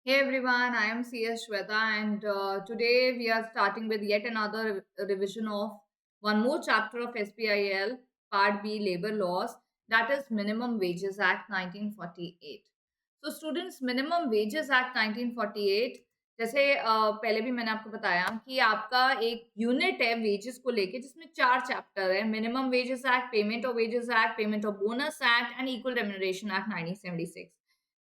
Hey everyone, I am CS Shweta, and today we are starting with yet another revision of one more chapter of SPIL Part B Labor Laws, that is Minimum Wages Act 1948. So students, Minimum Wages Act 1948 जैसे पहले भी मैंने आपको बताया कि आपका एक unit है वेजेस को लेके जिसमें चार चैप्टर है minimum wages act, payment of wages act, payment of bonus act and equal remuneration act 1976,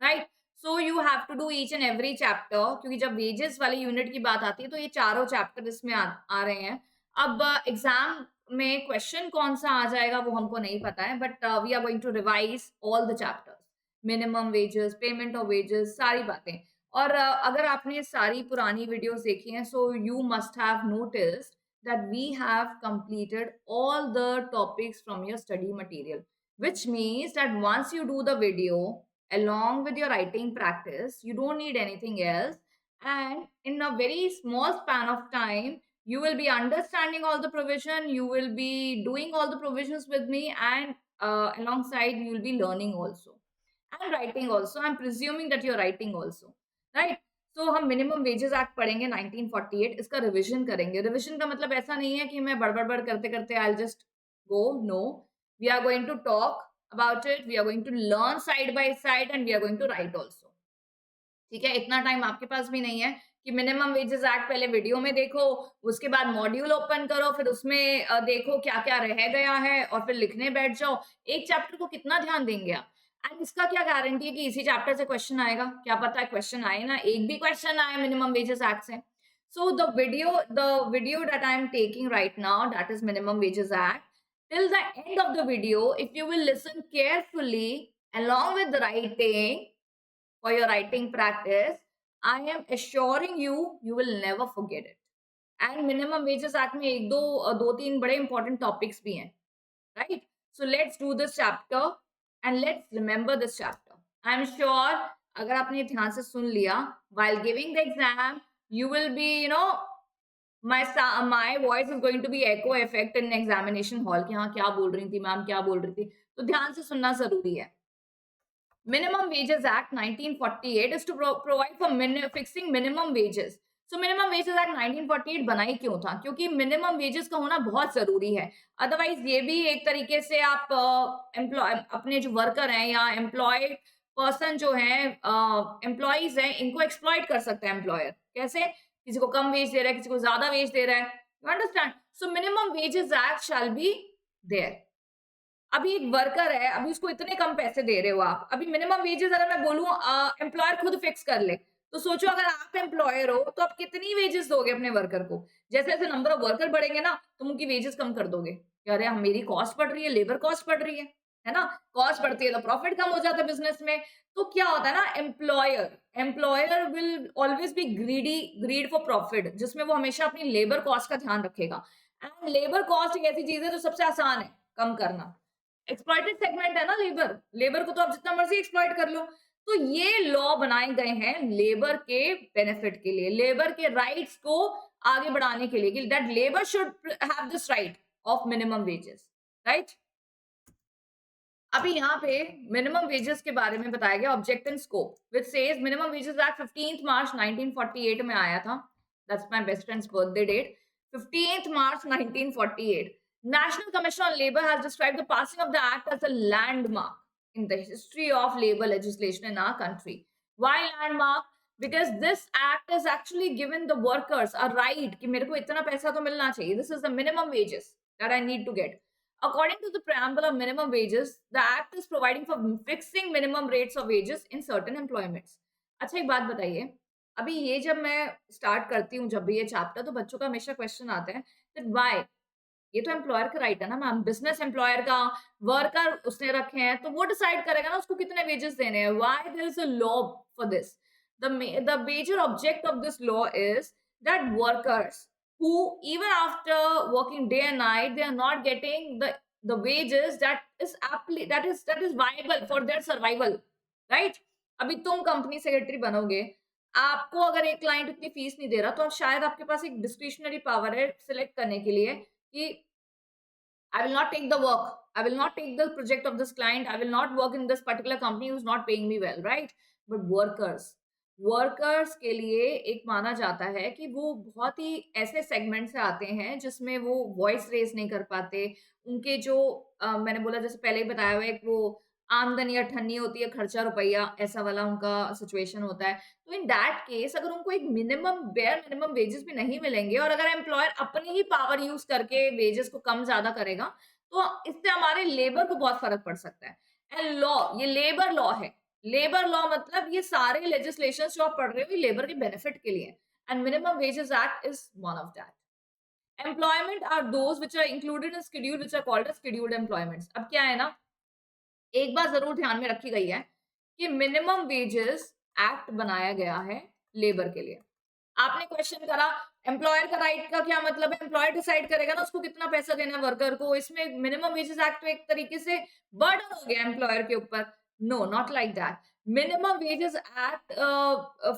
right. So you have to do each and every chapter क्योंकि जब वेजेस वाले यूनिट की बात आती है तो ये चारों चैप्टर इसमें आ रहे हैं। अब एग्जाम में क्वेश्चन कौन सा आ जाएगा वो हमको नहीं पता है, but we are going to revise all the chapters, minimum wages, payment of wages, सारी बातें। और अगर आपने सारी पुरानी वीडियोस देखी हैं so you must have noticed that we have completed all the topics from your study material, which means that once you do the video along with your writing practice, you don't need anything else, and in a very small span of time you will be understanding all the provision, you will be doing all the provisions with me, and alongside you will be learning also and writing also. I'm presuming that you're writing also, right? So हम minimum wages act पढ़ेंगे 1948, इसका revision करेंगे। Revision का मतलब ऐसा नहीं है कि मैं बड़बड़ करते करते I just go, no, we are going to talk about it, we are going to learn side by side and we are going to write also. ठीक है, इतना टाइम आपके पास भी नहीं है कि मिनिमम वेजेस एक्ट पहले वीडियो में देखो, उसके बाद मॉड्यूल ओपन करो, फिर उसमें देखो क्या क्या रह गया है और फिर लिखने बैठ जाओ। एक चैप्टर को कितना ध्यान देंगे आप? एंड इसका क्या गारंटी है कि इसी चैप्टर से क्वेश्चन आएगा? क्या पता है क्वेश्चन आए ना, एक भी क्वेश्चन आए मिनिमम वेजेस एक्ट से। So the video that I am taking right now, that is minimum wages act. Till the end of the video, if you will listen carefully along with the writing, for your writing practice, I am assuring you, you will never forget it. And minimum wages act में एक दो तीन बड़े important topics भी हैं, right? So let's do this chapter and let's remember this chapter. I'm sure अगर आपने ध्यान से सुन लिया, while giving the exam, you will be, my voice is going to be echo effect in examination hall कि हाँ क्या बोल रही थी मैम, क्या बोल रही थी, तो ध्यान से सुनना जरूरी है। Minimum Wages Act 1948 is to provide for fixing minimum wages. So Minimum Wages Act 1948 बनाई क्यों था? क्योंकि मिनिमम वेजेस का होना बहुत जरूरी है। अदरवाइज ये भी एक तरीके से आप अपने जो वर्कर हैं या एम्प्लॉयड पर्सन जो है, एम्प्लॉयज हैं, इनको एक्सप्लॉइट कर सकता है एम्प्लॉयर। कैसे? किसी को कम वेज दे रहा है, किसी को ज्यादा वेज दे रहा है। You understand? So minimum wages act shall be there. अभी एक वर्कर है, अभी उसको इतने कम पैसे दे रहे हो आप। अभी मिनिमम वेजेस अगर मैं बोलूँ एम्प्लॉयर खुद फिक्स कर ले, तो सोचो अगर आप एम्प्लॉयर हो, तो आप कितनी वेजेस दोगे अपने वर्कर को? जैसे-जैसे नंबर ऑफ वर्कर बढ़ेंगे ना, तुम उनकी वेजेस कम कर दोगे। कि अरे! मेरी कॉस्ट बढ़ रही है, लेबर कॉस्ट बढ़ रही है ना? कॉस्ट बढ़ती है तो प्रॉफिट कम हो जाता है बिज़नेस में। तो क्या होता है ना, employer employer will always B greed for profit, जिसमें वो हमेशा अपनी लेबर कॉस्ट का ध्यान रखेगा। एंड लेबर कॉस्ट एक ऐसी चीज़ है जो सबसे आसान है कम करना। एक्सप्लॉइटेड सेगमेंट है ना लेबर, लेबर को तो आप जितना मर्जी एक्सप्लॉइट कर लो। तो ये लॉ बनाए गए हैं लेबर के बेनिफिट के लिए, लेबर के राइट्स को आगे बढ़ाने के लिए कि that labour should have this right of minimum wages, right. अभी यहाँ पे मिनिमम वेजेस के बारे में बताया गया object and scope which says minimum wages act 15 March 1948 में आया था। That's my best friend's birthday date, 15 March 1948। National Commission on Labor has described the passing of the act as a landmark in the history of labor legislation in our country. Why landmark? Because this act has actually given the workers a right कि मेरे को इतना पैसा तो मिलना चाहिए. This is the minimum wages that I need to get. According to the preamble of minimum wages, the act is providing for fixing minimum rates of wages in certain employments. अच्छा एक बात बताइए, अभी ये जब मैं स्टार्ट करती हूँ जब भी ये चैप्टर, तो बच्चों का हमेशा क्वेश्चन आता है that why? ये तो एम्प्लॉयर का राइट है ना मैम, बिजनेस एम्प्लॉयर का, वर्कर उसने रखे हैं तो वो डिसाइड करेगा ना उसको कितने वेजेस देने हैं। Why there is a law for this? The major object of this law is that workers who even after working day and night they are not getting the wages that is viable for their survival, right? अभी तुम company secretary बनोगे, आपको अगर एक client उतनी fees नहीं दे रहा तो शायद आपके पास एक डिस्क्रिशनरी पावर है सिलेक्ट करने के लिए कि I will not take the work. I will not take the project of this client. I will not work in this particular company who's not paying me well, right? But workers. Workers के लिए एक माना जाता है कि वो बहुत ही ऐसे सेगमेंट से आते हैं जिसमें वो वॉइस रेज़ नहीं कर पाते। उनके जो मैंने बोला जैसे पहले ही बताया हुआ है कि वो आमदनी अठन्नी होती है, खर्चा रुपया ऐसा वाला उनका सिचुएशन होता है। तो इन दैट केस अगर उनको एक बेयर मिनिमम वेजेस भी नहीं मिलेंगे और अगर एम्प्लॉयर अपनी ही पावर यूज़ करके वेजेस को कम ज़्यादा करेगा, तो इससे हमारे लेबर को बहुत फ़र्क पड़ सकता है। एंड लॉ, ये लेबर लॉ है। लेबर लॉ मतलब ये सारे लेजिस्लेशंस जो आप पढ़ रहे हो ये लेबर के बेनिफिट के लिए and minimum wages act is one of that. Employment are those which are included in schedule which are called as scheduled employments. अब क्या है ना, एक बात जरूर ध्यान में रखी गई है कि मिनिमम वेजेस एक्ट बनाया गया है लेबर के लिए। आपने क्वेश्चन करा एम्प्लॉयर का राइट का क्या मतलब है, एम्प्लॉयर डिसाइड करेगा ना उसको कितना पैसा देना है वर्कर को। इसमें मिनिमम वेजेस एक्ट तो एक तरीके से बर्डन हो गया एम्प्लॉयर के ऊपर। No, not like that. Minimum wages act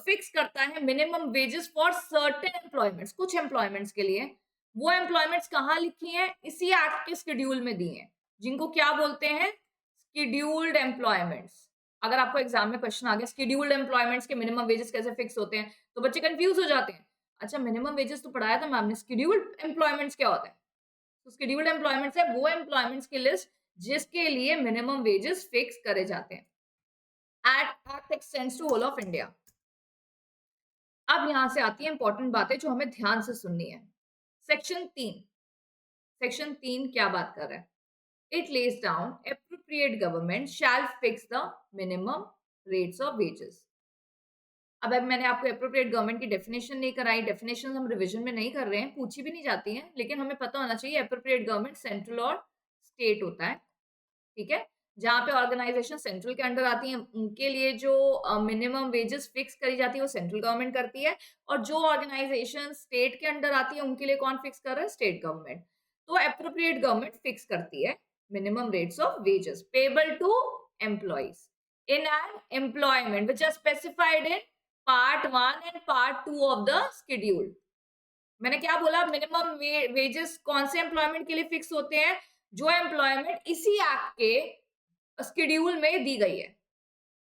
fix करता है minimum wages for certain employments, कुछ एम्प्लॉयमेंट्स के लिए। वो एम्प्लॉयमेंट्स कहाँ लिखी हैं, इसी एक्ट के शेड्यूल में दी हैं, जिनको क्या बोलते हैं, शेड्यूल्ड एम्प्लॉयमेंट्स। अगर आपको एग्जाम में क्वेश्चन आ गया शेड्यूल्ड एम्प्लॉयमेंट्स के मिनिमम वेजेस कैसे फिक्स होते हैं, तो बच्चे कंफ्यूज हो जाते हैं। अच्छा, मिनिमम वेजेस तो पढ़ाया था मैम ने, शेड्यूल्ड एम्प्लॉयमेंट्स क्या होता है? तो शेड्यूल्ड एम्प्लॉयमेंट्स है वो एम्प्लॉयमेंट्स की लिस्ट जिसके लिए मिनिमम वेजेस फिक्स करे जाते हैं। Act extends to whole of India. अब यहां से आती है इंपॉर्टेंट बातें जो हमें ध्यान से सुननी है। सेक्शन 3, सेक्शन 3 क्या बात कर रहा है? It lays down appropriate government shall fix the minimum rates of wages. अब मैंने आपको appropriate government की definition नहीं कराई, definition हम revision में नहीं कर रहे हैं, पूछी भी नहीं जाती हैं, लेकिन हमें पता होना चाहिए appropriate government central और state होता है, ठीक है? जहाँ पे ऑर्गेनाइजेशन सेंट्रल के अंडर आती हैं उनके लिए जो मिनिमम वेजेस फिक्स करी जाती है वो सेंट्रल गवर्नमेंट करती है, और जो ऑर्गेनाइजेशन स्टेट के अंडर आती है उनके लिए कौन फिक्स कर रहा है, स्टेट गवर्नमेंट। तो एप्रोप्रिएट गवर्नमेंट फिक्स करती है minimum rates of wages payable to employees in an employment which are specified in part 1 and part 2 of the schedule। मैंने क्या बोला, मिनिमम वेजेस कौन से एम्प्लॉयमेंट के लिए फिक्स होते हैं, जो एम्प्लॉयमेंट इसी एक्ट के शेड्यूल में दी गई है,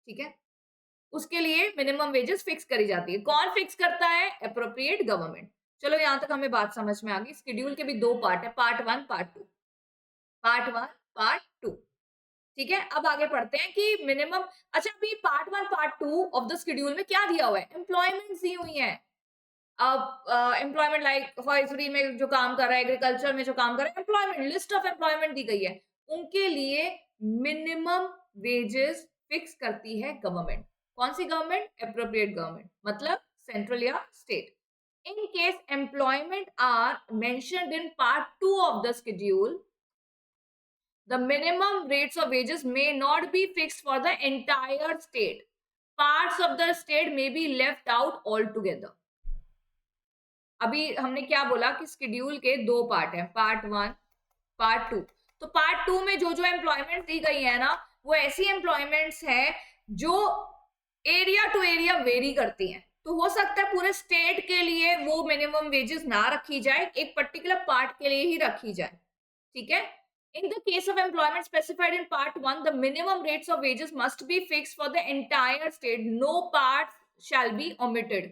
ठीक है, उसके लिए मिनिमम वेजेस फिक्स करी जाती है। कौन फिक्स करता है, एप्रोप्रिएट गवर्नमेंट। चलो यहां तक हमें बात समझ में आ गई। शेड्यूल के भी दो पार्ट है, पार्ट 1 पार्ट 2, पार्ट 1 पार्ट 2, ठीक है। अब आगे पढ़ते हैं कि मिनिमम, अच्छा अभी part 1 part 2 of the schedule में क्या दिया हुआ है, एम्प्लॉयमेंट दी हुई है। अब एम्प्लॉयमेंट लाइक हॉइजरी में जो काम कर रहा है, एग्रीकल्चर में जो काम कर रहा है, एम्प्लॉयमेंट, लिस्ट ऑफ एम्प्लॉयमेंट दी गई है, उनके लिए मिनिमम वेजेस फिक्स करती है गवर्नमेंट। कौन सी गवर्नमेंट, एप्रोप्रिएट गवर्नमेंट, मतलब सेंट्रल या state. In case employment are mentioned in part 2 of the schedule, the minimum rates of wages may not be fixed for the entire state. Parts of the state may be left out altogether. अभी हमने क्या बोला कि schedule के दो part हैं, part 1 part 2। तो part 2 में जो जो एम्प्लॉयमेंट दी गई है ना, वो ऐसी एम्प्लॉयमेंट्स हैं जो एरिया टू एरिया वेरी करती हैं। तो हो सकता है पूरे स्टेट के लिए वो मिनिमम वेजेस ना रखी जाए, एक पर्टिकुलर पार्ट के लिए ही रखी जाए, ठीक है। In the case of employment specified in part 1, the minimum rates of wages must be fixed for the entire state. No part shall be omitted.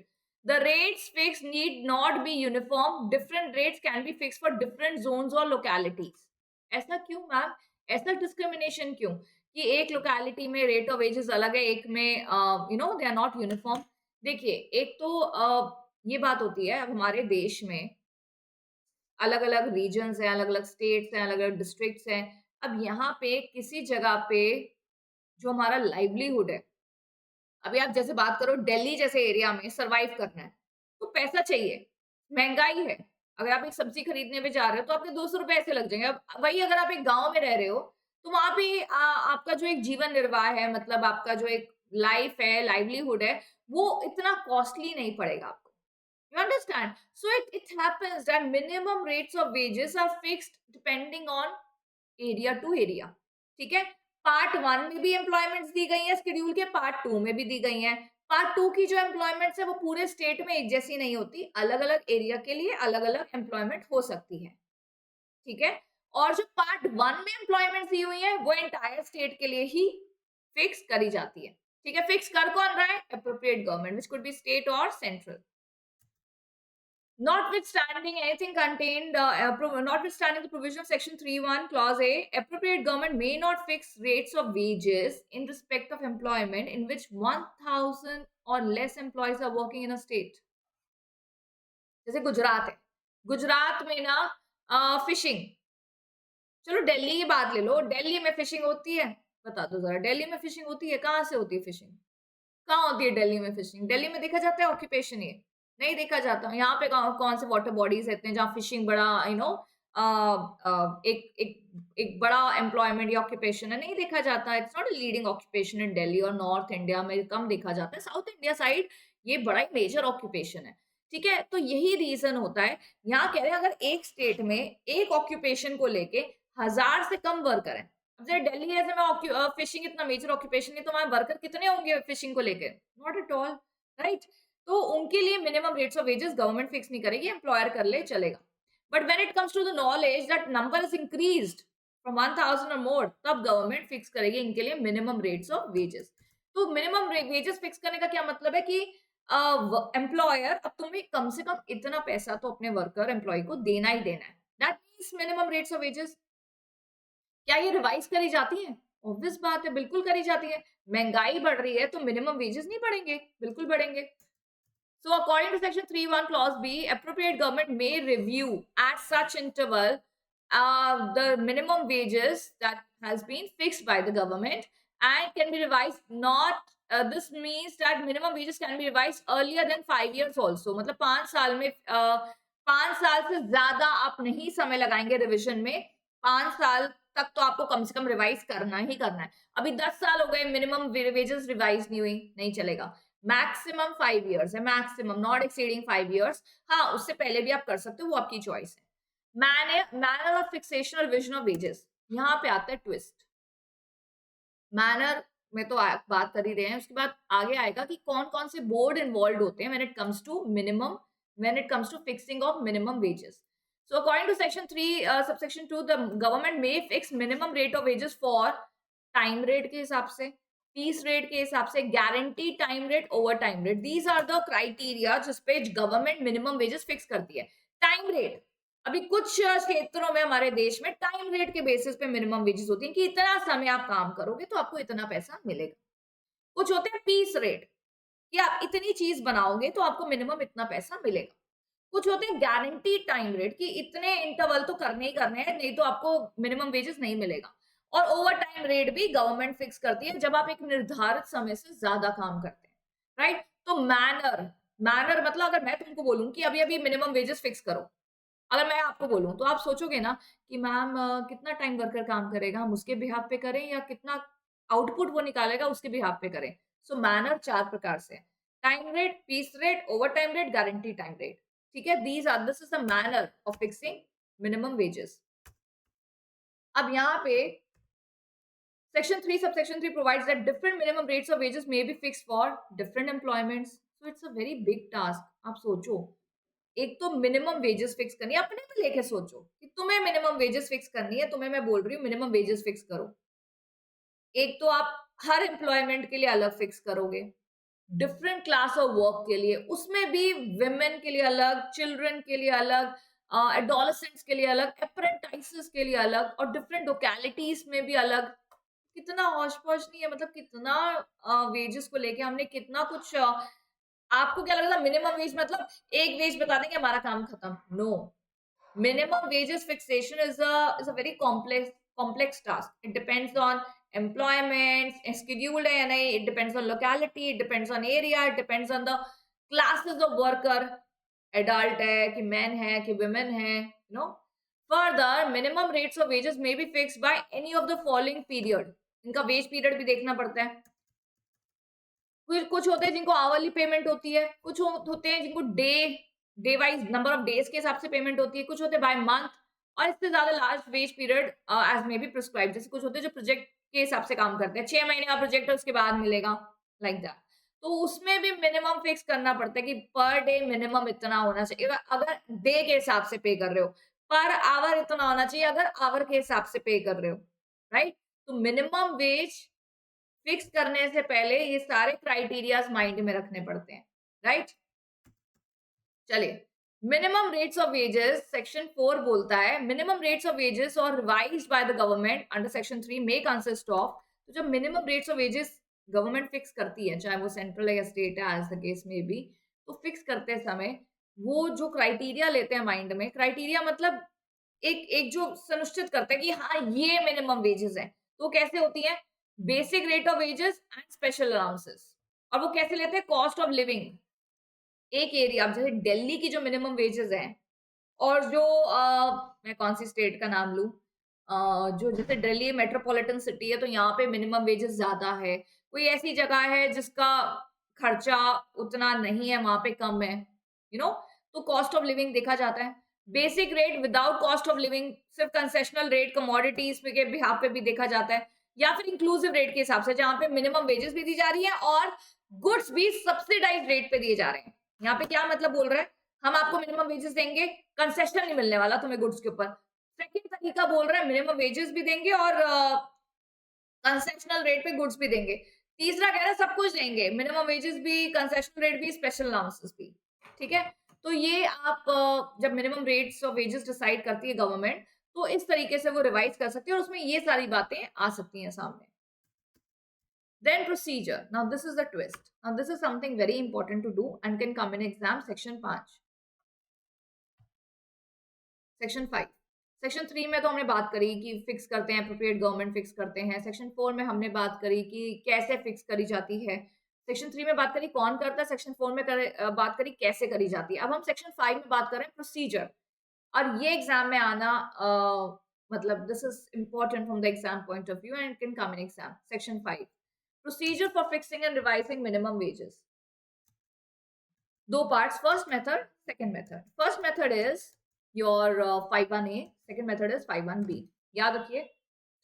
The rates fixed need not be uniform. Different rates can be fixed for different zones or localities. ऐसा क्यों ma'am, ऐसा discrimination क्यों कि एक locality में rate of wages अलग है, एक में दे आर नॉट यूनिफॉर्म। देखिए, एक तो ये बात होती है, अब हमारे देश में अलग अलग रीजन्स हैं, अलग अलग स्टेट्स हैं, अलग अलग डिस्ट्रिक्ट्स हैं। अब यहाँ पे किसी जगह पे जो हमारा लाइवलीहुड है, अभी आप जैसे बात करो दिल्ली जैसे एरिया में सर्वाइव करना है तो पैसा चाहिए, महंगाई है। अगर आप एक सब्जी खरीदने पे जा रहे हो तो आपके 200 रुपए ऐसे लग जाएंगे। अब वही अगर आप एक गांव में रह रहे हो तो वहां पे आपका जो एक जीवन निर्वाह है, मतलब आपका जो एक लाइफ है, लाइवलीहुड है, वो इतना कॉस्टली नहीं पड़ेगा आपको। You understand? So it happens that minimum rates of wages are fixed depending on area to area. ठीक है, पार्ट 1 में भी एम्प्लॉयमेंट्स दी गई हैं शेड्यूल के, पार्ट 2 में भी दी गई हैं। पार्ट 2 की जो एम्प्लॉयमेंट्स है वो पूरे स्टेट में एक जैसी नहीं होती, अलग अलग एरिया के लिए अलग अलग एम्प्लॉयमेंट हो सकती है, ठीक है। और जो पार्ट 1 में एम्प्लॉयमेंट्स दी हुई है वो एंटायर स्टेट के लिए ही फिक्स करी जाती है। ठीक है, फिक्स कर कौन रहा है? Appropriate government, which could be state और central. Notwithstanding anything contained, notwithstanding the provision of Section 3(1) Clause A, appropriate government may not fix rates of wages in respect of employment in which 1,000 or less employees are working in a state. जैसे गुजरात है, गुजरात में ना fishing, चलो दिल्ली की बात ले लो, दिल्ली में fishing होती है? बता दो जरा, दिल्ली में फिशिंग होती है? कहाँ से होती है फिशिंग? कहाँ होती है दिल्ली में फिशिंग? दिल्ली में देखा जाता है ऑक्यूपेशन ये? नहीं देखा जाता. यहाँ पे कौन से वाटर बॉडीज रहते हैं जहाँ फिशिंग बड़ा एक एक एक बड़ा एम्प्लॉयमेंट या ऑक्यूपेशन है? नहीं देखा जाता. It's not a leading occupation in Delhi और नॉर्थ इंडिया में कम देखा जाता है. साउथ इंडिया साइड ये बड़ा ही मेजर ऑक्यूपेशन है. ठीक है, तो यही रीजन होता है. यहाँ कह रहे हैं अगर एक स्टेट में एक ऑक्यूपेशन को लेके 1,000 से कम वर्कर है. अब जैसे दिल्ली ऐसे में फिशिंग इतना मेजर ऑक्यूपेशन है, तो वहां वर्कर कितने होंगे फिशिंग को लेके? Not at all, right. तो उनके लिए minimum rates of wages government fix नहीं करेगी, एम्प्लॉयर कर ले चलेगा. But when it comes to the knowledge that number is increased from 1,000 और मोर, तब गवर्नमेंट फिक्स करेगी इनके लिए मिनिमम रेट्स ऑफ वेजेस. तो मिनिमम वेजेस फिक्स करने का क्या मतलब है कि एम्प्लॉयर अब तुम्हें कम से कम इतना पैसा तो अपने वर्कर एम्प्लॉय को देना ही देना है. That means minimum rates of wages. क्या ये रिवाइज करी जाती है? ऑब्वियस बात है, बिल्कुल करी जाती है. महंगाई बढ़ रही है तो मिनिमम वेजेस नहीं बढ़ेंगे? बिल्कुल बढ़ेंगे. So according to section 3(1) clause B, appropriate government may review at such interval the minimum wages that has been fixed by the government and can be revised not this means that minimum wages can be revised earlier than 5 years also. मतलब 5 साल में 5 साल से ज्यादा आप नहीं समय लगाएंगे रिविजन में. 5 साल तक तो आपको कम से कम रिवाइज करना ही करना है. अभी 10 साल हो गए, मिनिमम वेजेस रिवाइज नहीं हुई, नहीं चलेगा. मैक्सिमम 5 इयर्स है, मैक्सिमम, नॉट एक्सीडिंग 5 इयर्स. हाँ, उससे पहले भी आप कर सकते हो, वो आपकी चॉइस है. मैनर ऑफ फिक्सेशन और रिविजन ऑफ वेजेस, यहाँ पे आता है ट्विस्ट. मैनर में तो बात कर ही रहे हैं, उसके बाद आगे आएगा कि कौन कौन से बोर्ड इन्वॉल्व होते हैं when it comes to fixing of minimum wages. So according to section 3 subsection 2, the government may fix minimum rate of wages for time rate के हिसाब से, पीस रेट के हिसाब से, guarantee time rate, overtime rate. These are the criteria जिसपे government minimum wages fix करती है. Time rate, अभी कुछ क्षेत्रों में हमारे देश में टाइम रेट के बेसिस पे मिनिमम वेजेस होती है कि इतना समय आप काम करोगे तो आपको इतना पैसा मिलेगा. कुछ होते हैं पीस रेट कि आप इतनी चीज बनाओगे तो आपको मिनिमम इतना पैसा मिलेगा. कुछ होते हैं गारंटी टाइम रेट कि इतने इंटरवल तो करने ही करने हैं, नहीं तो आपको मिनिमम वेजेस नहीं मिलेगा. और ओवर टाइम रेट भी गवर्नमेंट फिक्स करती है जब आप एक निर्धारित समय से ज्यादा काम करते हैं, राइट. तो मैनर मतलब अगर मैं तुमको बोलूं कि अभी अभी मिनिमम वेजेस फिक्स करो, अगर मैं आपको बोलूं तो आप सोचोगे ना कि मैम कितना टाइम वर्कर काम करेगा, हम उसके बिहाफ पे करें या कितना आउटपुट वो निकालेगा उसके बिहाफ पे करें. सो मैनर 4 प्रकार से: time rate, piece rate, overtime rate, guarantee time rate. ठीक है, this is the manner of fixing minimum wages. अब यहाँ पे Section 3, subsection 3 provides that different minimum rates of wages may be fixed for different employments. So it's a very big task. आप सोचो, एक तो minimum wages fix करनी है, अपने में लेके सोचो कि तुम्हें मिनिमम वेजेस फिक्स करनी है, तुम्हें मैं बोल रही हूँ मिनिमम वेजेस फिक्स करो. एक तो आप हर एम्प्लॉयमेंट के लिए अलग फिक्स करोगे, डिफरेंट क्लास ऑफ वर्क के लिए, उसमें भी विमेन के लिए अलग, चिल्ड्रन के लिए अलग, एडोलसेंट्स के लिए अलग, अप्रेंटिसेस के लिए अलग, और डिफरेंट लोकेलिटीज में भी अलग. कितना हौश पौश नहीं है, मतलब कितना वेजेस को लेके हमने कितना कुछ. आपको क्या लगता है मिनिमम वेज मतलब एक वेज बता देंगे हमारा काम खत्म? No. Minimum wages fixation is a very complex task. It depends on employment scheduled है या नहीं, it depends on locality, it depends on area, it depends on the classes of worker, adult है कि मैन है कि women है, you know. Further minimum rates of wages may be fixed by any of the following period. इनका wage period भी देखना पड़ता है. कुछ होते हैं जिनको आवरली पेमेंट होती है, कुछ होते हैं जिनको day wise number of days के हिसाब से पेमेंट होती है, कुछ होते हैं बाय मंथ, और इससे ज्यादा large wage period as may be prescribe. जैसे कुछ होते हैं जो प्रोजेक्ट के हिसाब से काम करते हैं, 6 महीने का प्रोजेक्ट है उसके बाद मिलेगा, लाइक दैट. तो उसमें भी मिनिमम फिक्स करना पड़ता है कि पर डे मिनिमम इतना होना चाहिए अगर डे के हिसाब से पे कर रहे हो, पर आवर इतना होना चाहिए अगर आवर के हिसाब से पे कर रहे हो, राइट. तो मिनिमम वेज फिक्स करने से पहले ये सारे क्राइटेरियाज माइंड में रखने पड़ते हैं, राइट? चलिए, minimum rates of wages section 4 बोलता है मिनिमम रेट्स ऑफ वेजेस और revised by the government under section 3 may consist of. तो जब minimum rates of wages government fix करती है, चाहे वो सेंट्रल है या स्टेट है, एज द केस में भी, तो फिक्स करते समय वो जो क्राइटेरिया लेते हैं माइंड में, क्राइटेरिया मतलब एक एक जो सुनिश्चित करता है कि हाँ ये मिनिमम वेजेस है, तो कैसे होती है? Basic rate of wages and special allowances. और वो कैसे लेते हैं? Cost of living. एक एरिया, अब जैसे दिल्ली की जो मिनिमम वेजेस हैं, और जो मैं कौन सी स्टेट का नाम लूं, जो जैसे दिल्ली मेट्रोपॉलिटन सिटी है, तो यहाँ पे मिनिमम वेजेस ज्यादा है। कोई ऐसी जगह है जिसका खर्चा उतना नहीं है, वहां पे कम है, तो कॉस्ट ऑफ लिविंग देखा जाता है। Basic rate without cost of living सिर्फ कंसेशनल रेट कमोडिटीज के बिहाफ पे भी देखा जाता है, या फिर इंक्लूसिव रेट के हिसाब से जहां पे मिनिमम वेजेस भी दी जा रही है और गुड्स भी सब्सिडाइज रेट पे दिए जा रहे हैं। यहाँ पे क्या मतलब बोल रहा है? हम आपको मिनिमम वेजेस देंगे, कंसेशन नहीं मिलने वाला तुम्हें गुड्स के ऊपर। सेकंड तरीका बोल रहा है मिनिमम वेजेस भी देंगे और कंसेशनल रेट पे गुड्स भी देंगे। तीसरा कह रहा है सब कुछ देंगे, मिनिमम वेजेस भी, कंसेशनल रेट भी, स्पेशल अलाउंसेस भी। ठीक है, तो ये आप जब minimum rates of wages decide करती है गवर्नमेंट, तो इस तरीके से वो रिवाइज कर सकती है और उसमें ये सारी बातें आ सकती हैं सामने। Then procedure. Now this is the twist. Now this is something very important to do and can come in exam. Section 5. Section 5, section 3 में तो हमने बात करी कि फिक्स करते हैं, अप्रोप्रिएट गवर्नमेंट फिक्स करते हैं। सेक्शन 4 में हमने बात करी कि कैसे फिक्स करी जाती है। सेक्शन 3 में बात करी कौन करता है, सेक्शन 4 में बात करी कैसे करी जाती है। अब हम सेक्शन 5 में बात कर रहे हैं प्रोसीजर, और ये एग्जाम में आना मतलब this is important from the exam point of view and can come in exam. Section 5, procedure for fixing and revising minimum wages. दो parts, first method, second method. First method is your 51A, second method is 51B. याद रखिए,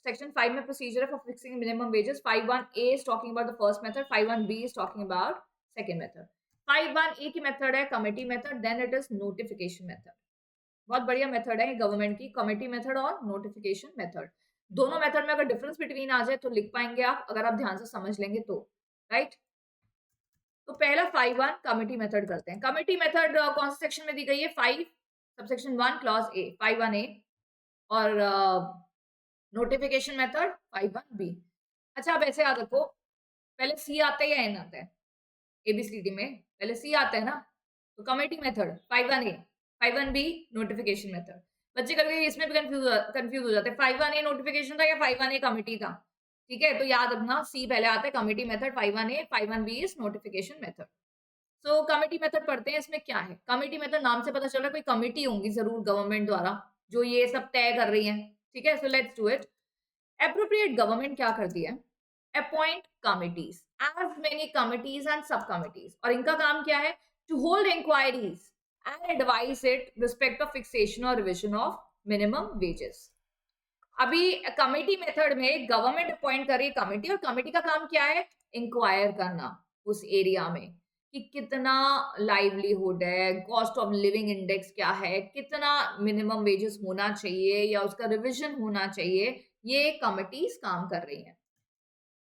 section 5 में procedure है for fixing minimum wages. 51A is talking about the first method, 51B is talking about second method. 51A की method है committee method, then it is notification method. बहुत बढ़िया method है government की, कमिटी मेथड और notification method. दोनों method में अगर डिफरेंस बिटवीन आ जाए तो लिख पाएंगे आप, अगर आप ध्यान से समझ लेंगे तो, राइट? तो पहला 51 कमिटी मेथड करते हैं। कमिटी मेथड कौन से सेक्शन में दी गई है? 5 सबसेक्शन 1 क्लॉज ए, 51A, और नोटिफिकेशन मेथड 51B। अच्छा, अब ऐसे याद रखो, पहले सी आता है या एन आता है? एबीसीडी में पहले सी आता है ना, तो committee method 51A, 51B notification method. बच्चे कभी इसमें भी कंफ्यूज हो जाते हैं, 51A नोटिफिकेशन था या 51A कमिटी था। ठीक है, तो याद रखना सी पहले आता है, committee method 51A, 51B is notification method. So committee method पढ़ते हैं। इसमें क्या है? कमिटी मेथड नाम से पता चल रहा है कोई कमिटी होंगी जरूर गवर्नमेंट द्वारा जो ये सब तय कर रही है। ठीक है, so let's do it. Appropriate government क्या करती है? Appoint committees, as many committees and subcommittees, और इनका काम क्या है? To hold inquiries and advice it respect of fixation और रिविजन ऑफ मिनिमम वेजेस। अभी कमिटी मेथड में गवर्नमेंट अपॉइंट कर रही है कमिटी, और कमिटी का काम क्या है? इंक्वायर करना उस एरिया में कि कितना लाइवलीहुड है, कॉस्ट ऑफ लिविंग इंडेक्स क्या है, कितना मिनिमम वेजेस होना चाहिए या उसका रिवीजन होना चाहिए। ये कमिटीज काम कर रही हैं,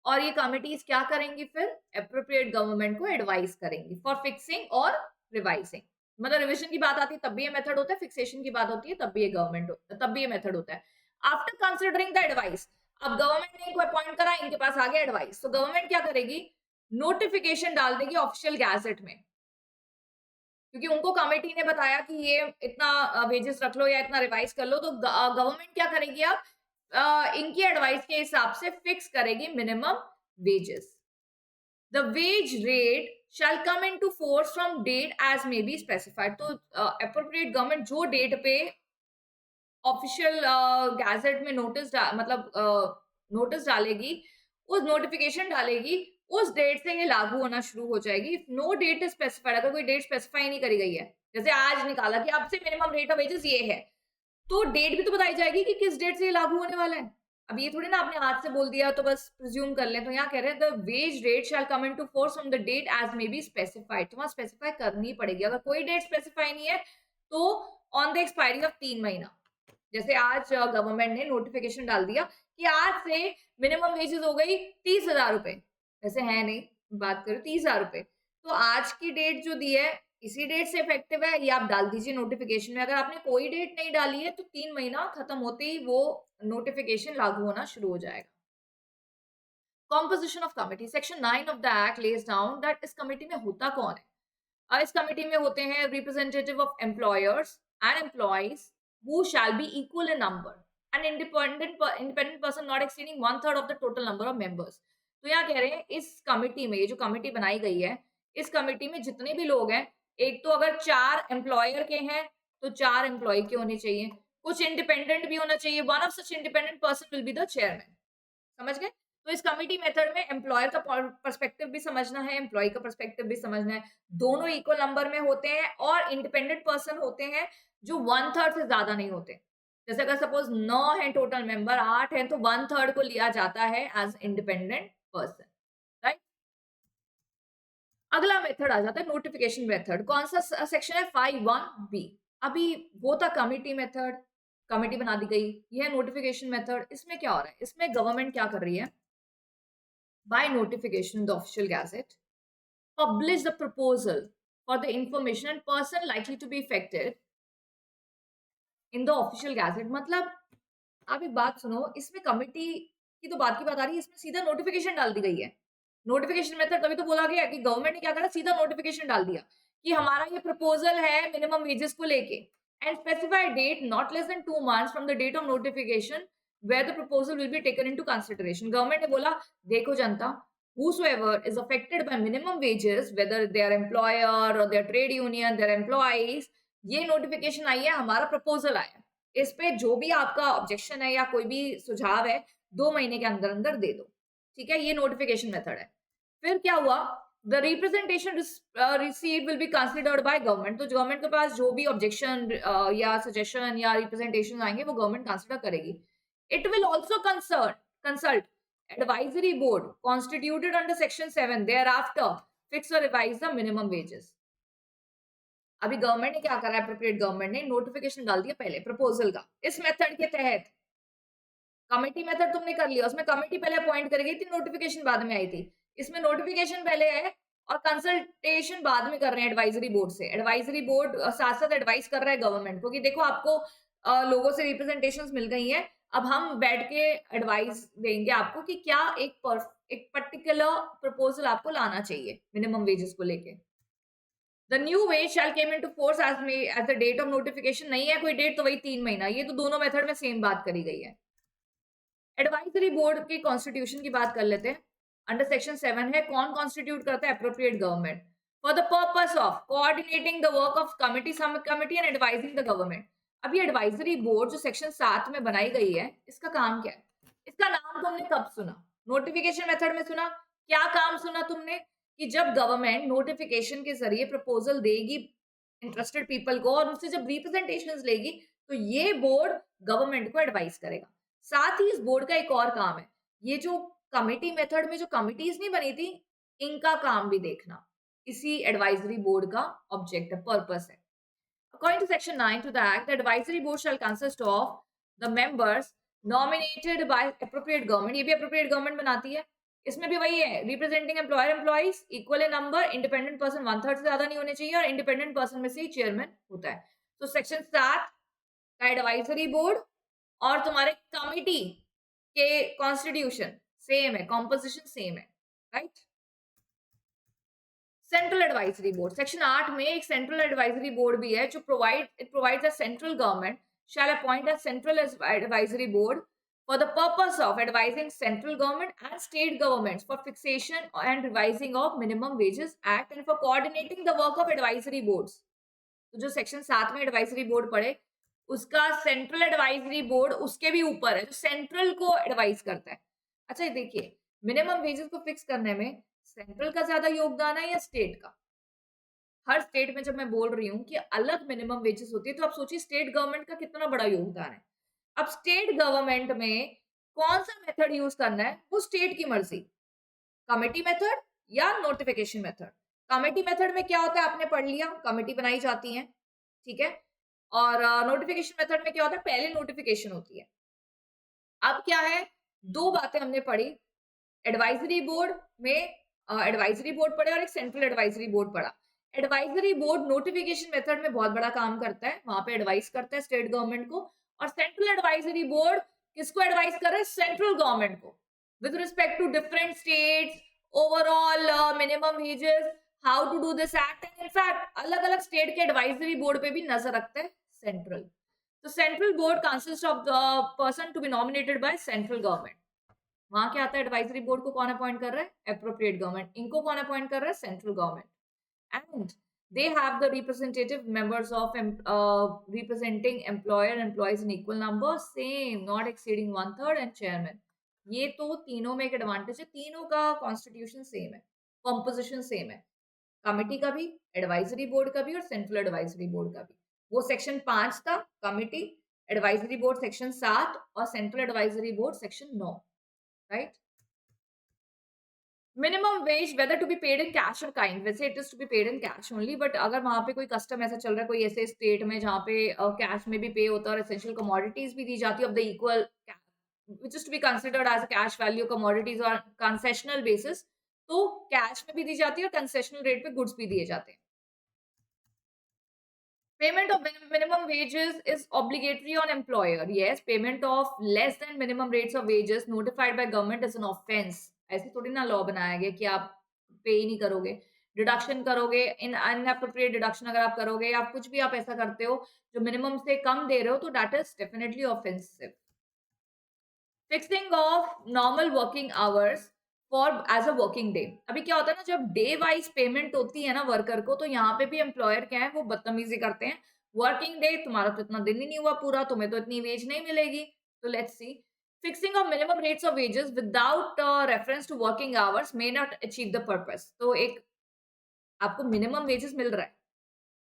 और ये कमिटीज क्या करेंगी? फिर एप्रोप्रिएट गवर्नमेंट को एडवाइस करेंगी फॉर फिक्सिंग और रिवाइजिंग। मतलब रिविजन की बात आती है तब भी ये मेथड होता है, फिक्सेशन की बात होती है तब भी ये तब भी ये मेथड होता है। आफ्टर कंसिडरिंग द एडवाइस, अब गवर्नमेंट ने इनको अपॉइंट करा, इनके पास आ गया एडवाइस, तो गवर्नमेंट क्या करेगी? नोटिफिकेशन डाल देगी ऑफिशियल गैजेट में, क्योंकि उनको कमेटी ने बताया कि ये इतना वेजेस रख लो या इतना रिवाइज कर लो, तो गवर्नमेंट क्या करेगी? अब इनकी एडवाइस के हिसाब से फिक्स करेगी minimum wages. The wage rate shall come into force from date as may be specified. तो एप्रोप्रिएट गवर्नमेंट जो डेट पे ऑफिशियल गैजेट में नोटिस मतलब नोटिस डालेगी, उस नोटिफिकेशन डालेगी, उस डेट से ये लागू होना शुरू हो जाएगी। If no date is specified, अगर कोई डेट स्पेसिफाई नहीं करी गई है, जैसे आज निकाला कि अब से मिनिमम रेट ऑफ वेजेस ये है, तो डेट भी तो बताई जाएगी कि किस डेट से ये लागू होने वाला है। अब ये थोड़ी ना आपने आज से बोल दिया तो बस प्रिज्यूम कर लें। तो यहाँ कह रहे हैं the wage rate shall come into force from the date as may be specified. तो वहां स्पेसिफाई करनी पड़ेगी। अगर कोई डेट स्पेसिफाई नहीं है तो ऑन द एक्सपायरी ऑफ 3 महीना, जैसे आज गवर्नमेंट ने नोटिफिकेशन डाल दिया कि आज से मिनिमम वेजेस हो गई 30,000 रुपए, वैसे है नहीं, बात करें 30,000 रुपए। तो आज की डेट जो दी है इसी डेट से इफेक्टिव है, ये आप डाल दीजिए नोटिफिकेशन में। अगर आपने कोई डेट नहीं डाली है तो 3 महीना खत्म होते ही वो नोटिफिकेशन लागू होना शुरू हो जाएगा। Composition of committee, section 9 of the act lays down that इस कमिटी में होता कौन है। इस कमिटी में होते हैं representative of employers and employees who shall be equal in number and independent person not exceeding 1/3 of the total number of members. तो यहाँ कह रहे हैं इस कमिटी में, ये जो कमिटी बनाई गई है, इस कमिटी में जितने भी लोग हैं, एक तो अगर 4 एम्प्लॉयर के हैं तो 4 एम्प्लॉय के होने चाहिए, कुछ इंडिपेंडेंट भी होना चाहिए। One of such independent person will be the chairman. समझ गए। तो इस कमिटी मेथड में एम्प्लॉयर का पर्सपेक्टिव भी समझना है, एम्प्लॉय का पर्सपेक्टिव भी समझना है। दोनों इक्वल नंबर में होते हैं और इंडिपेंडेंट पर्सन होते हैं जो 1/3 से ज्यादा नहीं होते। जैसे अगर सपोज 9 है टोटल मेंबर, 8 है, तो 1/3 को लिया जाता है एज इंडिपेंडेंट पर्सन, राइट। अगला मेथड आ जाता है नोटिफिकेशन मेथड। कौन सा सेक्शन है? 5(1)(b। अभी वो था कमिटी मेथड, कमिटी बना दी गई। यह है नोटिफिकेशन मेथड। इसमें क्या हो रहा है, इसमें गवर्नमेंट क्या कर रही है, by notification in the official gazette, publish the proposal for the information and person likely to be affected in the official gazette। मतलब आप एक बात सुनो, इसमें कमिटी की तो बात की बात आ रही है, इसमें सीधा नोटिफिकेशन डाल दी गई है। नोटिफिकेशन मेथड तभी तो बोला गया कि गवर्नमेंट ने क्या करा, सीधा नोटिफिकेशन डाल दिया कि हमारा ये प्रपोजल है मिनिमम वेजेस को लेके, and specify date not less than 2 months from the date of notification where the proposal will be taken into consideration. Government ने बोला देखो जनता, whosoever is affected by minimum wages, whether they are employer or their trade union, their employees, ये notification आई है, हमारा proposal आया, इस पे जो भी आपका ऑब्जेक्शन है या कोई भी सुझाव है 2 महीने के अंदर अंदर दे दो। ठीक है, ये नोटिफिकेशन मेथड है। फिर क्या हुआ, the representation receive will be considered by government. तो गवर्नमेंट के पास जो भी ऑब्जेक्शन या सजेशन या रिप्रेजेंटेशन आएंगे वो गवर्नमेंट कंसिडर करेगी। It will also consult advisory board constituted under section 7 thereafter fix or revise the minimum wages। अभी गवर्नमेंट ने क्या करा है, अप्रोप्रिएट गवर्नमेंट ने नोटिफिकेशन डाल दिया पहले प्रपोजल का। इस मेथड के तहत कमेटी मेथड तुमने कर लिया, उसमें कमेटी पहले अपॉइंट कर गई थी, नोटिफिकेशन बाद में आई थी। इसमें नोटिफिकेशन पहले है और कंसल्टेशन बाद में कर रहे हैं एडवाइजरी बोर्ड से। एडवाइजरी बोर्ड साथ साथ एडवाइस कर रहा है गवर्नमेंट को कि देखो आपको लोगों से रिप्रेजेंटेशंस मिल गई हैं, अब हम बैठ के एडवाइस देंगे आपको कि क्या एक पर्टिकुलर प्रपोजल आपको लाना चाहिए मिनिमम वेजेस को लेके। The new wage shall came into force as the date of notification. नहीं है कोई डेट तो वही 3 महीना, ये तो दोनों मेथड में सेम बात करी गई है। एडवाइजरी बोर्ड के कॉन्स्टिट्यूशन की बात कर लेते हैं। अंडर सेक्शन 7 है, कौन कॉन्स्टिट्यूट करता है, appropriate government, for the purpose of coordinating the work of committee sub committee and advising the government. अभी एडवाइजरी बोर्ड जो सेक्शन 7 में बनाई गई है, इसका काम क्या है, इसका नाम तुमने कब सुना, नोटिफिकेशन मेथड में सुना। क्या काम सुना तुमने, कि जब गवर्नमेंट नोटिफिकेशन के जरिए प्रपोजल देगी इंटरेस्टेड पीपल को और उससे जब रिप्रेजेंटेशंस लेगी तो ये बोर्ड गवर्नमेंट को एडवाइस करेगा। साथ ही इस बोर्ड का एक और काम है, ये जो कमिटी मेथड में जो कमिटीज नहीं बनी थी, इनका काम भी देखना इसी एडवाइजरी बोर्ड का ऑब्जेक्टिव पर्पस है। According to section 9 to the act, the advisory board shall consist of the members nominated by appropriate government। ये भी appropriate government बनाती है। इसमें भी वही है, representing employer employees equal in number, independent person 1/3 से ज्यादा नहीं होने चाहिए और independent person में से ही चेयरमैन होता है। तो सेक्शन 7 का एडवाइजरी बोर्ड और तुम्हारे कमिटी के कॉन्स्टिट्यूशन सेम है, कॉम्पोजिशन सेम है, right. Central advisory board, section 8 में एक सेंट्रल एडवाइजरी बोर्ड भी है जो provides the central government shall appoint a central advisory board for the purpose of advising central government and state governments for fixation and revising of minimum wages act and for coordinating the work of advisory boards। तो जो section 7 में advisory board पढ़े, उसका central advisory board उसके भी ऊपर है जो सेंट्रल को एडवाइस करता है। अच्छा ये देखिए, मिनिमम वेजेस को फिक्स करने में सेंट्रल का ज्यादा योगदान है या स्टेट का। हर स्टेट में जब मैं बोल रही हूँ कि अलग मिनिमम वेजेस होती है तो आप सोचिए स्टेट गवर्नमेंट का कितना बड़ा योगदान है। अब स्टेट गवर्नमेंट में कौन सा मेथड यूज करना है वो स्टेट की मर्जी, कमेटी मेथड या नोटिफिकेशन मेथड। कमेटी मेथड में क्या होता है आपने पढ़ लिया, कमेटी बनाई जाती है, ठीक है। और नोटिफिकेशन मेथड में क्या होता है, पहले नोटिफिकेशन होती है। अब क्या है, दो बातें हमने पढ़ी, एडवाइजरी बोर्ड में एडवाइजरी बोर्ड पड़े और एक सेंट्रल एडवाइजरी बोर्ड पड़ा। एडवाइजरी बोर्ड नोटिफिकेशन मेथड में बहुत बड़ा काम करता है, वहां पे एडवाइस करता है स्टेट गवर्नमेंट को, और सेंट्रल एडवाइजरी बोर्ड किसको एडवाइस कर रहा है? सेंट्रल गवर्नमेंट को, with respect to different states, overall minimum wages, how to do this act, and in fact अलग अलग स्टेट के एडवाइजरी बोर्ड पे भी नजर रखते हैं सेंट्रल। तो central board consist of the person to be nominated by central government. वहां क्या आता है? एडवाइजरी बोर्ड को कौन अपॉइंट कर रहा है? Appropriate government. इनको कौन अपॉइंट कर रहा है? Central government. And they have the representative members of representing employer and employees in equal number, same not exceeding 1/3, and chairman। ये तो तीनों में एक एडवांटेज है, तीनों का कॉन्स्टिट्यूशन सेम है, कॉम्पोजिशन सेम है, कमिटी का भी, एडवाइजरी बोर्ड का भी और सेंट्रल एडवाइजरी बोर्ड का भी। वो सेक्शन 5 था कमिटी, एडवाइजरी बोर्ड सेक्शन 7 और central advisory board section 9, right. Minimum wage whether to be paid in cash और काइंड, वैसे it is to be paid in cash only, but अगर वहां पे कोई कस्टम ऐसा चल रहा है कोई ऐसे स्टेट में जहाँ पे कैश में भी पे होता है और एसेंशियल कमोडिटीज भी दी जाती है of the equal which is to be considered as a cash value commodities or concessional basis, तो कैश में भी दी जाती है और कंसेशनल रेट पे गुड्स भी दिए जाते हैं। Payment of minimum wages is obligatory on employer. Yes, payment of less than minimum rates of wages notified by government is an offense. ऐसे थोड़ी ना लॉ बनाया गया कि आप पे ही नहीं करोगे, डिडक्शन करोगे, इन अनएप्रोप्रिएट डिडक्शन अगर आप करोगे या कुछ भी आप ऐसा करते हो जो मिनिमम से कम दे रहे हो, तो that is definitely offensive. Fixing of normal working hours for as a working day. अभी क्या होता है ना, जब डे वाइज पेमेंट होती है ना वर्कर को, तो यहाँ पे भी एम्प्लॉयर क्या है, वो बदतमीजी करते हैं। वर्किंग डे, तुम्हारा तो इतना दिन ही नहीं हुआ पूरा, तुम्हें तो इतनी वेज नहीं मिलेगी। तो let's see, fixing of minimum rates of wages without reference to working hours may not achieve the purpose. तो एक आपको मिनिमम वेजेस मिल रहा है,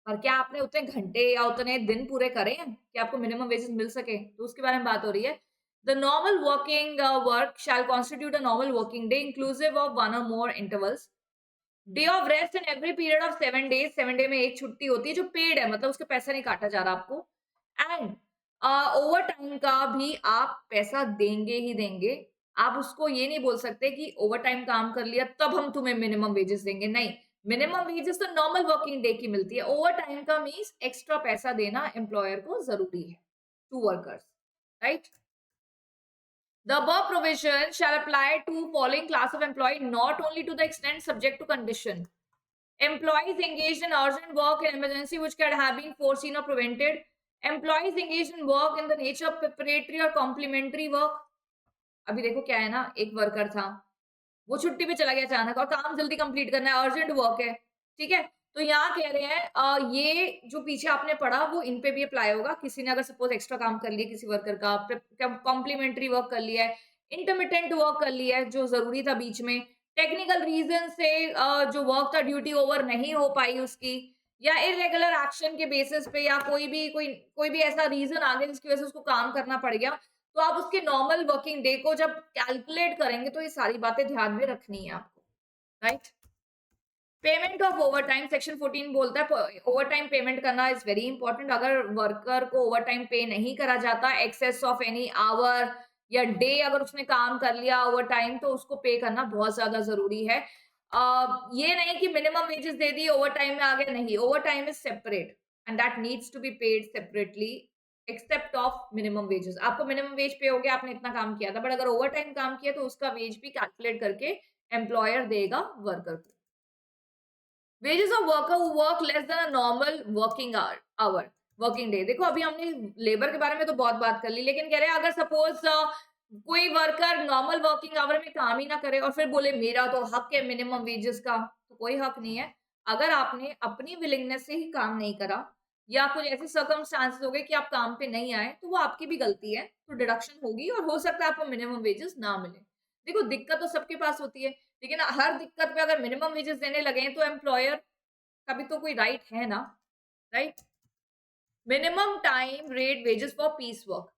और क्या आपने उतने घंटे या उतने दिन पूरे करे हैं कि आपको मिनिमम वेजेस मिल सके? तो उसके बारे में बात हो रही है। The normal working work shall constitute a normal working day inclusive of one or more intervals, day of rest in every period of 7 days। 7 day में एक छुट्टी होती है जो पेड है, मतलब उसके पैसा नहीं काटा जा रहा आपको। एंड ओवर टाइम का भी आप पैसा देंगे ही देंगे। आप उसको ये नहीं बोल सकते कि ओवर टाइम काम कर लिया तब हम तुम्हें मिनिमम वेजेस देंगे, नहीं। मिनिमम वेजेस तो नॉर्मल वर्किंग डे की मिलती है, ओवर टाइम का मीन्स एक्स्ट्रा पैसा देना एम्प्लॉयर को जरूरी है to workers, right. The above provision shall apply to following class of employee, not only to the extent subject to condition. Employees engaged in urgent work and emergency which could have been foreseen or prevented. Employees engaged in work in the nature of preparatory or complementary work. अभी देखो क्या है ना, एक worker था, वो छुट्टी पे चला गया अचानक और काम जल्दी कंप्लीट करना है, अर्जेंट वर्क है, ठीक है। तो यहाँ कह रहे हैं ये जो पीछे आपने पढ़ा वो इन पे भी अप्लाई होगा। किसी ने अगर सपोज एक्स्ट्रा काम कर लिया किसी वर्कर का, कॉम्प्लीमेंट्री वर्क कर लिया है, इंटरमिटेंट वर्क कर लिया है जो जरूरी था बीच में, टेक्निकल रीजन से जो वर्क था ड्यूटी ओवर नहीं हो पाई उसकी, या इरेगुलर एक्शन के बेसिस पे, या कोई भी ऐसा रीजन आ गया जिसकी वजह से उसको काम करना पड़ गया, तो आप उसके नॉर्मल वर्किंग डे को जब कैलकुलेट करेंगे तो ये सारी बातें ध्यान में रखनी है आपको, right. Payment of over time, section 14 बोलता है ओवर टाइम पेमेंट करना इज वेरी इंपॉर्टेंट। अगर वर्कर को ओवर टाइम पे नहीं करा जाता, एक्सेस ऑफ एनी आवर या डे अगर उसने काम कर लिया ओवर टाइम, तो उसको पे करना बहुत ज्यादा जरूरी है। ये नहीं कि मिनिमम वेजेस दे दी ओवर टाइम में आ गया, नहीं, overtime is separate and that needs to be paid separately except of minimum wages. आपको मिनिमम वेज पे हो गया, आपने इतना काम किया था, बट अगर ओवर टाइम काम किया तो उसका वेज भी कैलकुलेट करके एम्प्लॉयर देगा वर्कर को। Wages of worker who work less than a normal working hour working day. देखो अभी हमने लेबर के बारे में तो बहुत बात कर ली, लेकिन कह रहे हैं अगर सपोज कोई वर्कर नॉर्मल वर्किंग आवर में काम ही ना करे और फिर बोले मेरा तो हक है मिनिमम वेजेस का, तो कोई हक नहीं है। अगर आपने अपनी विलिंगनेस से ही काम नहीं करा या कुछ ऐसे सर्कमस्टांसेस हो गए कि आप काम पे नहीं आए, तो वो आपकी भी गलती है, तो डिडक्शन होगी और हो सकता है आपको मिनिमम वेजेस ना मिले। देखो दिक्कत तो सबके पास होती है, लेकिन हर दिक्कत पे अगर मिनिमम वेजेस देने लगे तो एम्प्लॉयर का भी तो कोई राइट है ना, right. Minimum time rate wages for piece work,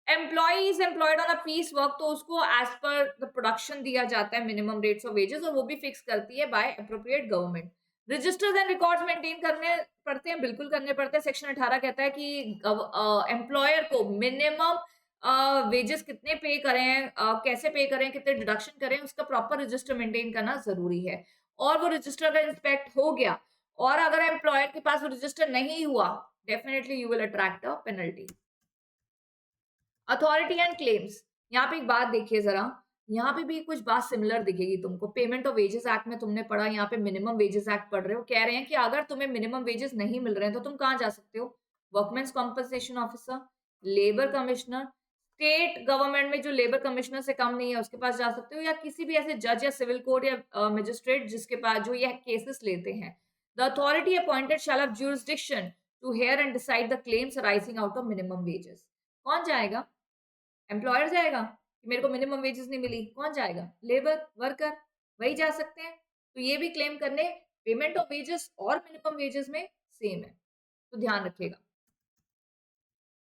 employee is employed on a piece work, तो उसको एज पर द प्रोडक्शन दिया जाता है मिनिमम रेट्स ऑफ वेजेस, और वो भी फिक्स करती है by appropriate government. Registers and records maintain करने पड़ते हैं, बिल्कुल करने पड़ते हैं। सेक्शन 18 कहता है कि एम्प्लॉयर को मिनिमम वेजेस कितने पे करें, कैसे पे करें, कितने डिडक्शन करें, उसका प्रॉपर रजिस्टर मेंटेन करना ज़रूरी है। और वो रजिस्टर अगर इंस्पेक्ट हो गया और अगर एम्प्लॉयर के पास वो रजिस्टर नहीं हुआ, definitely you will attract a penalty. Authority and claims, यहाँ पे एक बात देखिए जरा, यहाँ पे भी कुछ बात सिमिलर दिखेगी तुमको। पेमेंट ऑफ वेजेस एक्ट में तुमने पढ़ा, यहाँ पे मिनिमम वेजेस एक्ट पढ़ रहे हो। कह रहे हैं कि अगर तुम्हें मिनिमम वेजेस नहीं मिल रहे हैं तो तुम कहाँ जा सकते हो? Workmen's compensation officer, labour commissioner, state government में जो लेबर कमिश्नर से कम नहीं है उसके पास जा सकते हो, या किसी भी ऐसे जज या सिविल कोर्ट या मजिस्ट्रेट जिसके पास जो यह केसेस लेते हैं। The authority appointed shall have jurisdiction to hear and decide the claims arising out of minimum wages। कौन जाएगा? एम्प्लॉयर जाएगा कि मेरे को मिनिमम वेजेस नहीं मिली। कौन जाएगा? लेबर वर्कर, वही जा सकते हैं। तो ये भी क्लेम करने पेमेंट ऑफ वेजेस और मिनिमम वेजेस में सेम है, तो ध्यान रखिएगा।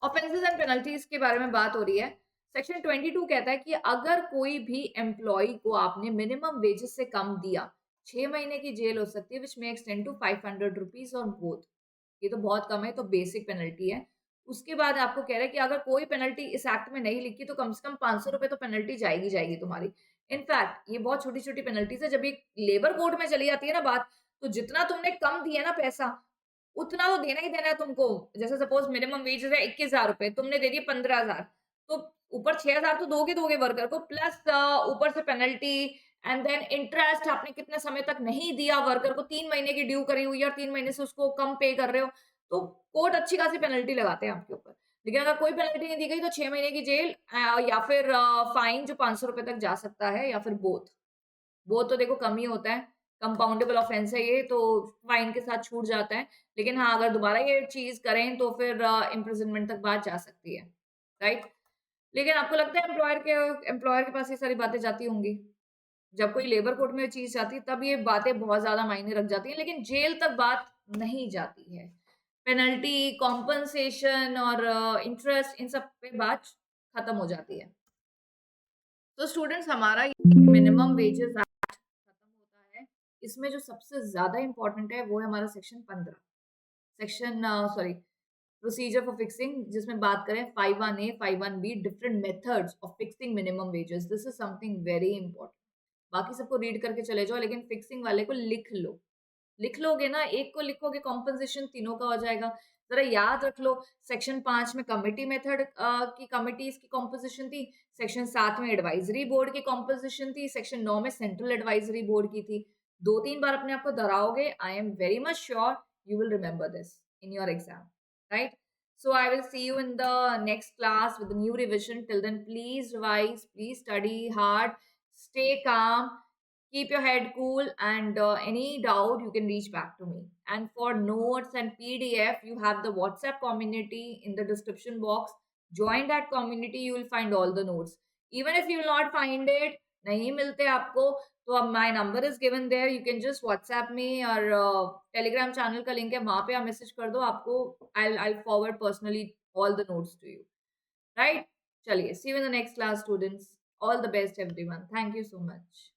ऑफेंसेस एंड पेनल्टीज के बारे में बात हो रही है। सेक्शन 22 कहता है कि अगर कोई भी एम्प्लॉय को आपने मिनिमम वेजेस से कम दिया, 6 महीने की जेल हो सकती है, which may extend to 500 rupees on both. ये तो बहुत कम है, तो बेसिक पेनल्टी है। उसके बाद आपको कह रहा है कि अगर कोई पेनल्टी इस एक्ट में नहीं लिखी तो कम से कम 500 रुपए तो पेनल्टी जाएगी जाएगी तुम्हारी। इनफैक्ट ये बहुत छोटी छोटी पेनल्टीज है। जब ये लेबर कोड में चली जाती है ना बात, तो जितना तुमने कम दिया ना पैसा, उतना तो देना ही देना है तुमको। जैसे सपोज मिनिमम वेजेस है 21,000 रुपए, तुमने दे दिए 15,000, तो ऊपर 6,000 तो दोगे वर्कर को, प्लस ऊपर से पेनल्टी एंड देन इंटरेस्ट। आपने कितने समय तक नहीं दिया वर्कर को, 3 महीने की ड्यू करी हुई है और 3 महीने से उसको कम पे कर रहे हो, तो कोर्ट अच्छी खासी पेनल्टी लगाते हैं आपके ऊपर। लेकिन अगर कोई पेनल्टी नहीं दी गई तो 6 महीने की जेल, या फिर फाइन जो 500 रुपए तक जा सकता है, या फिर बोथ। वो तो देखो कम ही होता है, कंपाउंडेबल ऑफेंस है ये, तो फाइन के साथ छूट जाता है। लेकिन हाँ, अगर दोबारा ये चीज़ करें तो फिर इम्प्रिजनमेंट तक बात जा सकती है, राइट? लेकिन आपको लगता है एम्प्लॉयर के पास ये सारी बातें जाती होंगी? जब कोई लेबर कोर्ट में चीज़ जाती है तब ये बातें बहुत ज़्यादा मायने रख जाती हैं, लेकिन जेल तक बात नहीं जाती है। पेनल्टी, कॉम्पेंसेशन और इंटरेस्ट, इन सब पे बात खत्म हो जाती है। तो स्टूडेंट्स, हमारा मिनिमम वेजेस खत्म होता है। इसमें जो सबसे ज़्यादा इम्पोर्टेंट है वो है हमारा section 15, section sorry procedure for fixing, जिसमें बात करें 51A, 51B, different methods of fixing minimum wages. This is something very important. बाकी सबको रीड करके चले जाओ, लेकिन फिक्सिंग वाले को लिख लो। लिख लोगे ना, एक को लिखोगे कॉम्पनसेशन तीनों का हो जाएगा। जरा याद रख लो, सेक्शन 5 में कमिटी मेथड की कमिटीज की कॉम्पोजिशन थी, सेक्शन 7 में एडवाइजरी बोर्ड की कॉम्पोजिशन थी, सेक्शन 9 में सेंट्रल एडवाइजरी बोर्ड की थी। 2-3 बार अपने आप को दोहराओगे, I am very much sure you will remember this in your exam, right? So I will see you in the next class with the new revision. Till then, please revise, please study hard, stay calm, keep your head cool, and any doubt you can reach back to me. And for notes and PDF, you have the WhatsApp community in the description box. Join that community, you will find all the notes. Even if you will not find it, नहीं मिलते आपको, तो अब my number is given there, you can just WhatsApp me, और Telegram channel का link है, वहाँ पे आप मैसेज कर दो, आपको I'll forward personally all the notes to you, right? चलिए, see you in the next class, students. All the best, everyone. Thank you so much.